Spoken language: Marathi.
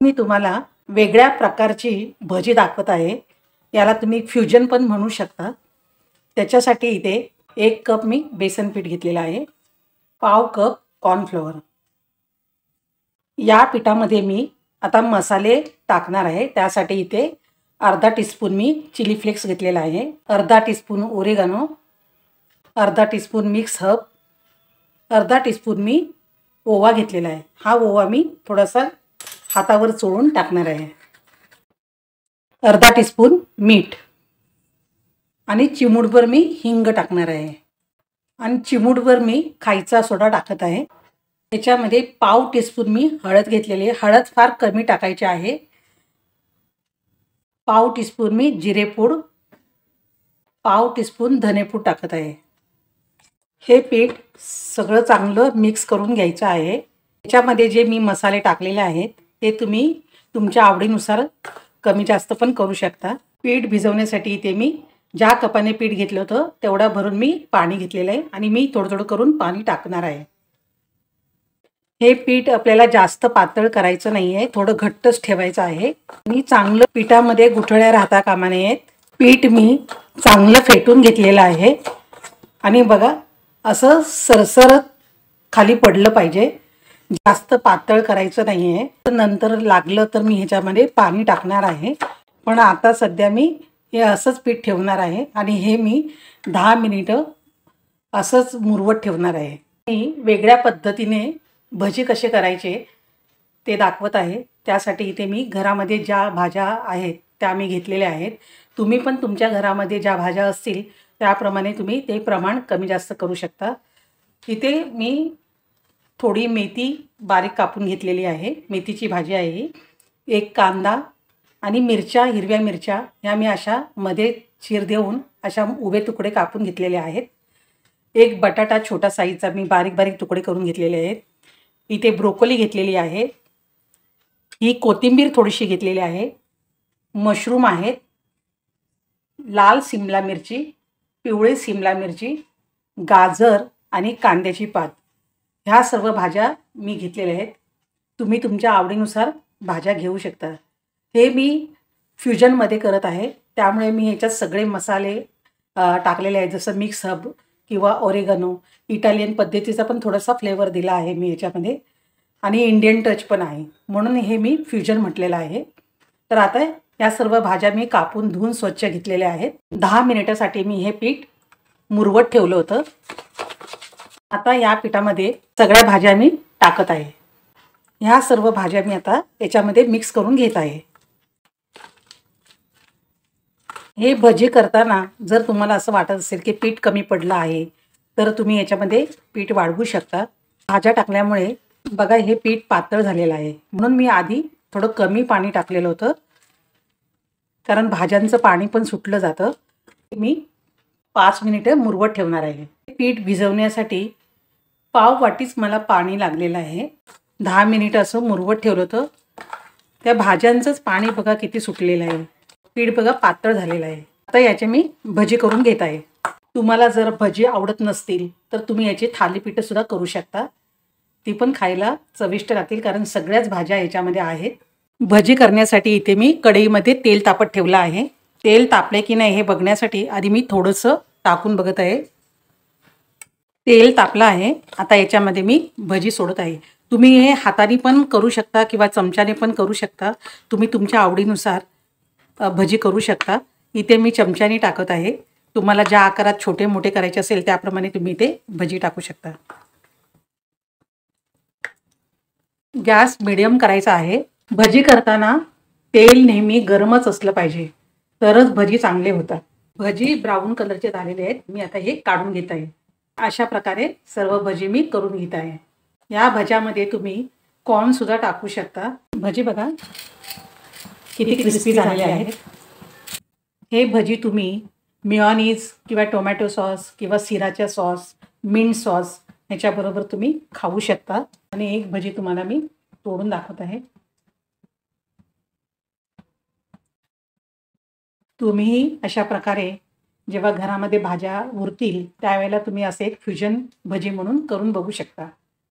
मी तुम्हाला वेगळ्या प्रकारची भजी दाखवत आहे. याला तुम्ही फ्युजन पण म्हणू शकता. त्याच्यासाठी इथे 1 कप मी बेसन पीठ घेतलेलं आहे. पाव कप कॉर्नफ्लोअर. या पिठामध्ये मी आता मसाले टाकणार आहे. त्यासाठी इथे अर्धा टीस्पून मी चिली फ्लेक्स घेतलेला आहे, अर्धा टीस्पून ओरेगानो, अर्धा टीस्पून मिक्स हर्ब, अर्धा टीस्पून मी ओवा घेतलेला आहे. हा ओवा मी थोडासा हातावर चोळून टाकणार आहे. अर्धा टीस्पून मीठ आणि चिमूटभर मी हिंग टाकणार आहे आणि चिमूटभर मी खायचा सोडा टाकत आहे. त्याच्यामध्ये पाव टीस्पून मी हळद घेतलेली आहे. हळद फार कमी टाकायची आहे. पाव टीस्पून मी जिरेपूड, पाव टीस्पून धनेपूड टाकत आहे. हे पीठ सगळं चांगलं मिक्स करून घ्यायचं आहे. त्याच्यामध्ये जे मी मसाले टाकलेले आहेत ते तुम्ही तुमच्या आवडीनुसार कमी जास्त पण करू शकता. पीठ भिजवण्यासाठी इथे मी ज्या कपाने पीठ घेतलं होतं तेवढा भरून मी पाणी घेतलेलं आहे आणि मी थोडं थोडं करून पाणी टाकणार आहे. हे पीठ आपल्याला जास्त पातळ करायचं नाही आहे, थोडं घट्टच ठेवायचं आहे आणि चांगलं पिठामध्ये गुठळ्या राहता कामा नयेत. पीठ मी चांगलं फेटून घेतलेलं आहे आणि बघा असं सरसर खाली पडलं पाहिजे. जास्त पातळ करायचं नाही आहे. नंतर लागलं तर मी ह्याच्यामध्ये पाणी टाकणार आहे. पण आता सध्या मी हे असंच पीठ ठेवणार आहे आणि हे मी 10 मिनिटं असंच मुरवत ठेवणार आहे. मी वेगळ्या पद्धतीने भजी कसे करायचे ते दाखवत आहे. त्यासाठी इथे मी घरामध्ये ज्या भाज्या आहेत त्या मी घेतलेल्या आहेत. तुम्ही पण तुमच्या घरामध्ये ज्या भाज्या असतील त्याप्रमाणे तुम्ही ते प्रमाण कमी जास्त करू शकता. इथे मी थोडी मेथी बारीक कापून घेतलेली आहे. मेथीची भाजी आहे. 1 कांदा आणि मिरच्या, हिरव्या मिरच्या ह्या मी अशा मध्ये चीर देऊन अशा उभे तुकडे कापून घेतलेले आहेत. 1 बटाटा छोटा साईजचा मी बारीक बारीक तुकडे करून घेतलेले आहेत. इथे ब्रोकोली घेतलेली आहे. ही कोथिंबीर थोडीशी घेतलेली आहे. मशरूम आहेत, लाल सिमला मिरची, पिवळी सिमला मिरची, गाजर आणि कांद्याची पात ह्या सर्व भाज्या मी घेतलेल्या आहेत. तुम्ही तुमच्या आवडीनुसार भाज्या घेऊ शकता. हे मी फ्युजनमध्ये करत आहे त्यामुळे मी ह्याच्यात सगळे मसाले टाकलेले आहेत. जसं मिक्स हर्ब किंवा ओरेगानो, इटालियन पद्धतीचा पण थोडासा फ्लेवर दिला आहे मी ह्याच्यामध्ये आणि इंडियन टच पण आहे, म्हणून हे मी फ्युजन म्हटलेलं आहे. तर आता या सर्व भाज्या मी कापून धुवून स्वच्छ घेतलेल्या आहेत. 10 मिनिटासाठी मी हे पीठ मुरवत ठेवलं होतं. आता या पिठामध्ये सगळ्या भाज्या मी टाकत आहे. ह्या सर्व भाज्या मी आता याच्यामध्ये मिक्स करून घेत आहे. हे भजी करताना जर तुम्हाला असं वाटत असेल की पीठ कमी पडलं आहे तर तुम्ही याच्यामध्ये पीठ वाढवू शकता. भाज्या टाकल्यामुळे बघा हे पीठ पातळ झालेलं आहे, म्हणून मी आधी थोडं कमी पाणी टाकलेलं होतं कारण भाज्यांचं पाणी पण सुटलं जातं. मी 5 मिनिटं मुरवत ठेवणार आहे. पीठ भिजवण्यासाठी पाव वाटीच मला पाणी लागलेलं आहे. 10 मिनिटं असं मुरवत ठेवलं होतं. त्या भाज्यांचंच पाणी बघा किती सुटलेलं आहे. पीठ बघा पातळ झालेलं आहे. आता याचे मी भजी करून घेत आहे. तुम्हाला जर भजी आवडत नसतील तर तुम्ही याची थालीपीठं सुद्धा करू शकता. ती पण खायला चविष्ट राहतील कारण सगळ्याच भाज्या याच्यामध्ये आहेत. भजी करण्यासाठी इथे मी कढईमध्ये तेल तापत ठेवलं आहे. तेल तापले की नाही हे बघण्यासाठी आधी मी थोडंसं टाकून बघत आहे. तेल तापलं आहे. आता याच्यामध्ये मी भजी सोडत आहे. तुम्ही हे हाताने पण करू शकता किंवा चमच्याने पण करू शकता. तुम्ही तुमच्या आवडीनुसार भजी करू शकता. इथे मी चमच्याने टाकत आहे. तुम्हाला ज्या आकारात छोटे मोठे करायचे असेल त्याप्रमाणे तुम्ही इथे भजी टाकू शकता. गॅस मिडियम करायचा आहे. भजी करताना तेल नेहमी गरमच असलं पाहिजे तरच भजी चांगले होतात. भजी ब्राऊन कलरचे झालेले आहेत. मी आता हे काढून घेत आहे. अशा प्रकारे सर्व भजी मी करून घेत आहे. या भज्यामध्ये तुम्ही कॉर्न सुद्धा टाकू शकता. भजी बघा किती क्रिस्पी झालेले आहेत. हे भजी तुम्ही मेयोनीज किंवा टोमॅटो सॉस किंवा सिराचा सॉस, मिंट सॉस ह्याच्याबरोबर तुम्ही खाऊ शकता. आणि एक भजी तुम्हाला मी तोडून दाखवत आहे. तुम्हीही अशा प्रकारे जेव्हा घरामध्ये भाज्या उरतील त्यावेळेला तुम्ही असे एक फ्युजन भजी म्हणून करून बघू शकता.